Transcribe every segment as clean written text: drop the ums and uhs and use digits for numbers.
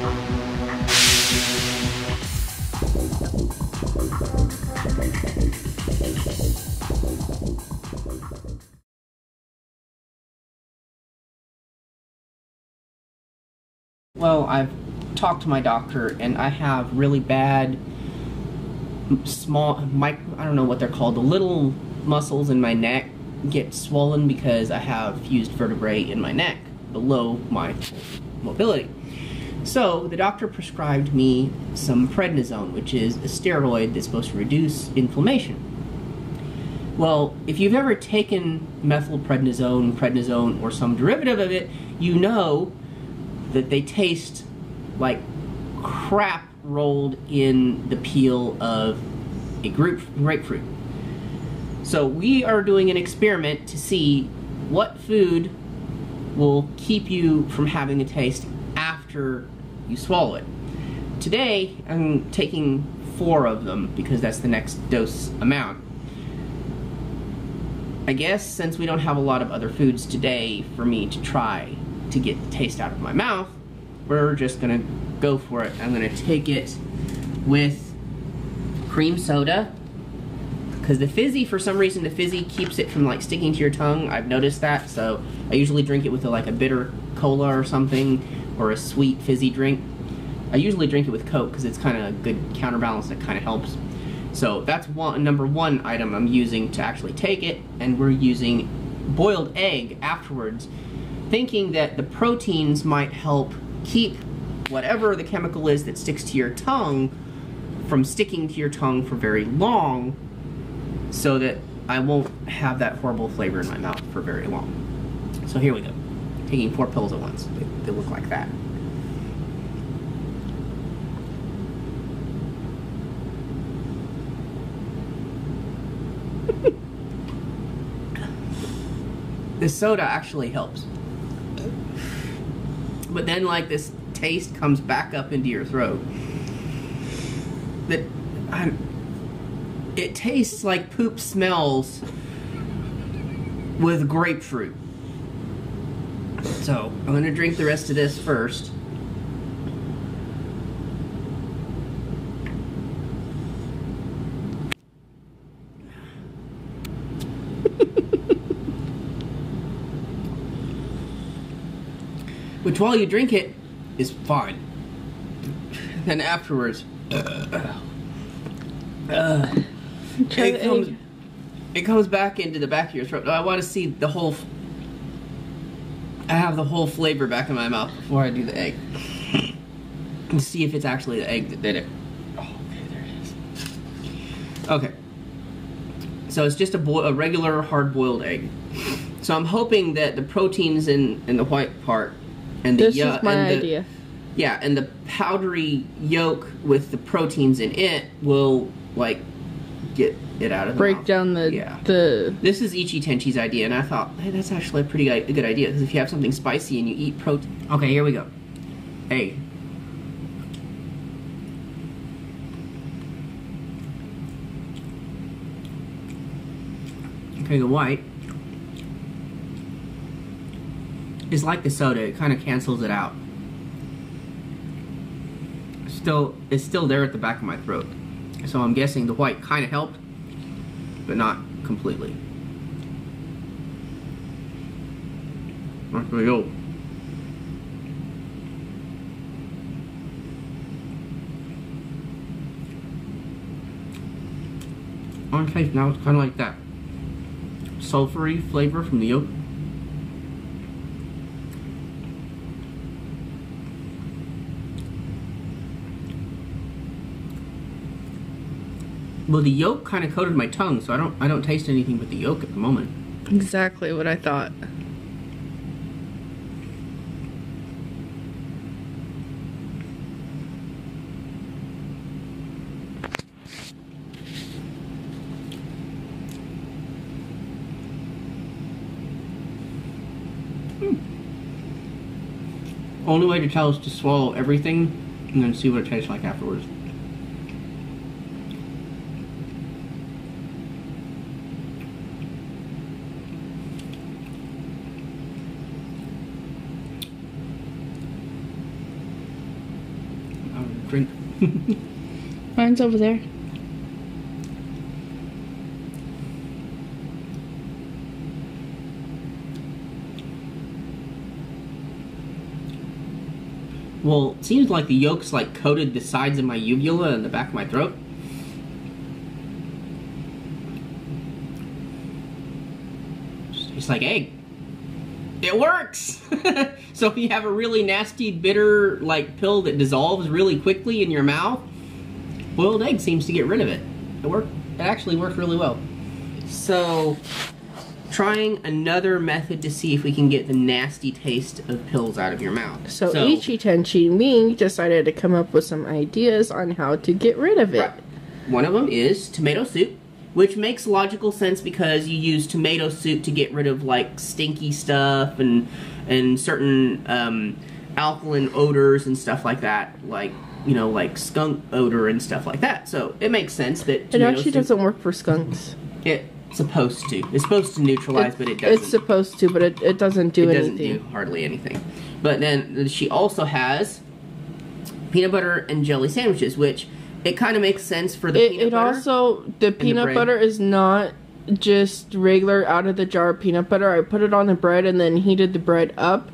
Well, I've talked to my doctor, and I have really bad I don't know what they're called, the little muscles in my neck get swollen because I have fused vertebrae in my neck below my mobility. So the doctor prescribed me some prednisone, which is a steroid that's supposed to reduce inflammation. Well, if you've ever taken methylprednisone, prednisone, or some derivative of it, you know that they taste like crap rolled in the peel of a grapefruit. So we are doing an experiment to see what food will keep you from having a taste after you swallow it. Today, I'm taking 4 of them because that's the next dose amount. I guess since we don't have a lot of other foods today for me to try to get the taste out of my mouth, we're just gonna go for it. I'm gonna take it with cream soda, because the fizzy, for some reason, the fizzy keeps it from like sticking to your tongue. I've noticed that, so I usually drink it with like a bitter cola or something, or a sweet fizzy drink. I usually drink it with Coke because it's kind of a good counterbalance that kind of helps. So that's number one item I'm using to actually take it, and we're using boiled egg afterwards, thinking that the proteins might help keep whatever the chemical is that sticks to your tongue from sticking to your tongue for very long, so that I won't have that horrible flavor in my mouth for very long. So here we go. Taking 4 pills at once. They look like that. This soda actually helps. But then like this taste comes back up into your throat. It tastes like poop smells with grapefruit. So I'm gonna drink the rest of this first. Which, while you drink it, is fine. Then afterwards, it comes back into the back of your throat. I want to see the whole. I have the whole flavor back in my mouth before I do the egg, and see if it's actually the egg that did it. Oh, okay, there it is. Okay, so it's just a regular hard-boiled egg. So I'm hoping that the proteins in the white part. And the, this is my idea. Yeah, and the powdery yolk with the proteins in it will, like, get it out of the break mouth. Down the... Yeah. the... This is Ichi Tenchi's idea, and I thought, hey, that's actually a pretty good idea, because if you have something spicy and you eat protein... Okay, here we go. Egg. Okay, the white is like the soda, it kind of cancels it out. It's still there at the back of my throat. So I'm guessing the white kind of helped, but not completely. There we go. On taste now, it's kind of like that sulfury flavor from the yolk. Well, the yolk kind of coated my tongue, so I don't taste anything but the yolk at the moment. Exactly what I thought. Only way to tell is to swallow everything and then see what it tastes like afterwards. drink. Mine's over there. Well, it seems like the yolk's like coated the sides of my uvula and the back of my throat. It's like egg. It works! So if you have a really nasty, bitter, like, pill that dissolves really quickly in your mouth, boiled egg seems to get rid of it. It actually worked really well. So, trying another method to see if we can get the nasty taste of pills out of your mouth. So Ichi Tenchi me decided to come up with some ideas on how to get rid of it. Right. One of them is tomato soup, which makes logical sense because you use tomato soup to get rid of like stinky stuff and certain alkaline odors and stuff like that, like, you know, like skunk odor and stuff like that. So it makes sense that it actually doesn't work for skunks. It's supposed to. It's supposed to neutralize, but it doesn't. It's supposed to, but it doesn't do anything. It doesn't do hardly anything. But then she also has peanut butter and jelly sandwiches, which it kind of makes sense for the peanut butter. The peanut butter is not just regular out of the jar peanut butter. I put it on the bread and then heated the bread up.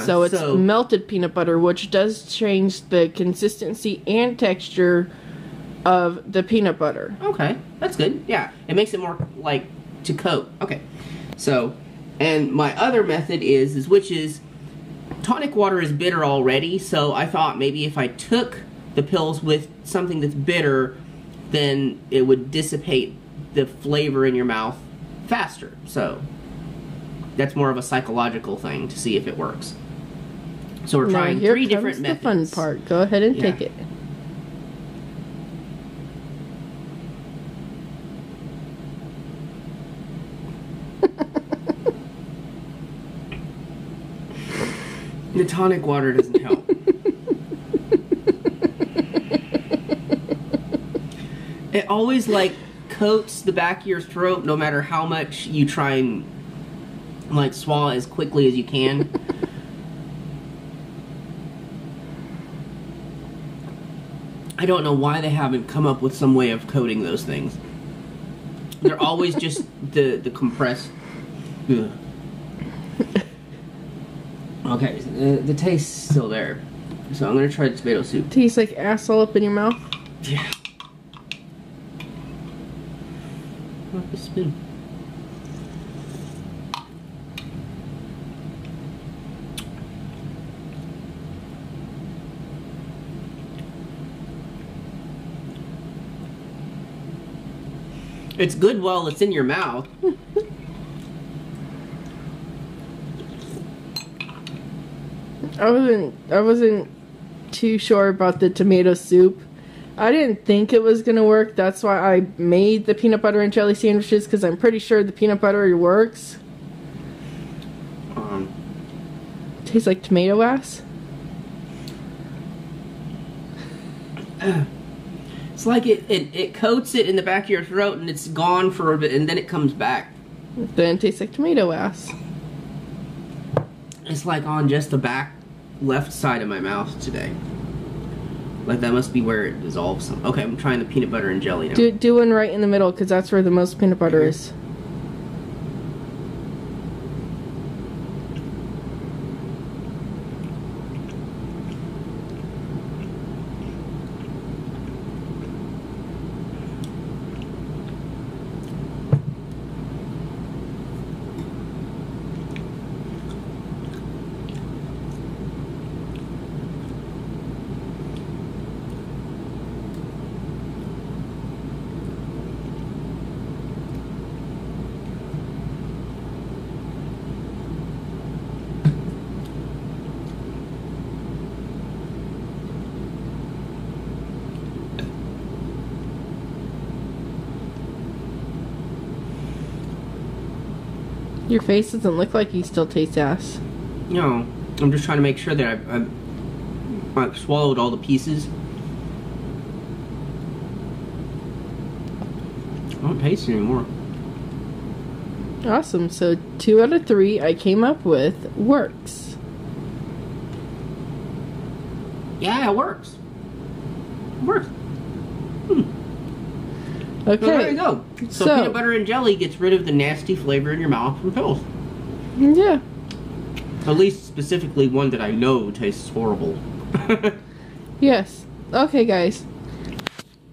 So it's melted peanut butter, which does change the consistency and texture of the peanut butter. Okay, that's good. Yeah, it makes it more like to coat. Okay, so, and my other method is which is tonic water is bitter already, so I thought maybe if I took the pills with something that's bitter, then it would dissipate the flavor in your mouth faster. So that's more of a psychological thing to see if it works. So we're trying three different methods. Here comes the fun part. Go ahead and take it. The tonic water doesn't help. It always, like, coats the back of your throat no matter how much you try and, like, swallow as quickly as you can. I don't know why they haven't come up with some way of coating those things. They're always just the compressed... Ugh. Okay, the taste's still there. So I'm gonna try the tomato soup. Tastes like ass all up in your mouth? Yeah. A spoon. It's good while it's in your mouth. I wasn't too sure about the tomato soup. I didn't think it was gonna work. That's why I made the peanut butter and jelly sandwiches, because I'm pretty sure the peanut butter works. Tastes like tomato ass. It's like it coats it in the back of your throat and it's gone for a bit and then it comes back. Then it tastes like tomato ass. It's like on just the back left side of my mouth today. Like that must be where it dissolves some. Okay, I'm trying the peanut butter and jelly now. Do one right in the middle, because that's where the most peanut butter is. Your face doesn't look like you still taste ass. No, I'm just trying to make sure that I've swallowed all the pieces. I don't taste it anymore. Awesome. So 2 out of 3 I came up with works. Yeah, it works. Works. Okay. So there you go. So peanut butter and jelly gets rid of the nasty flavor in your mouth from pills. Yeah. At least specifically one that I know tastes horrible. Yes. Okay, guys.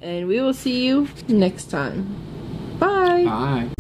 And we will see you next time. Bye. Bye.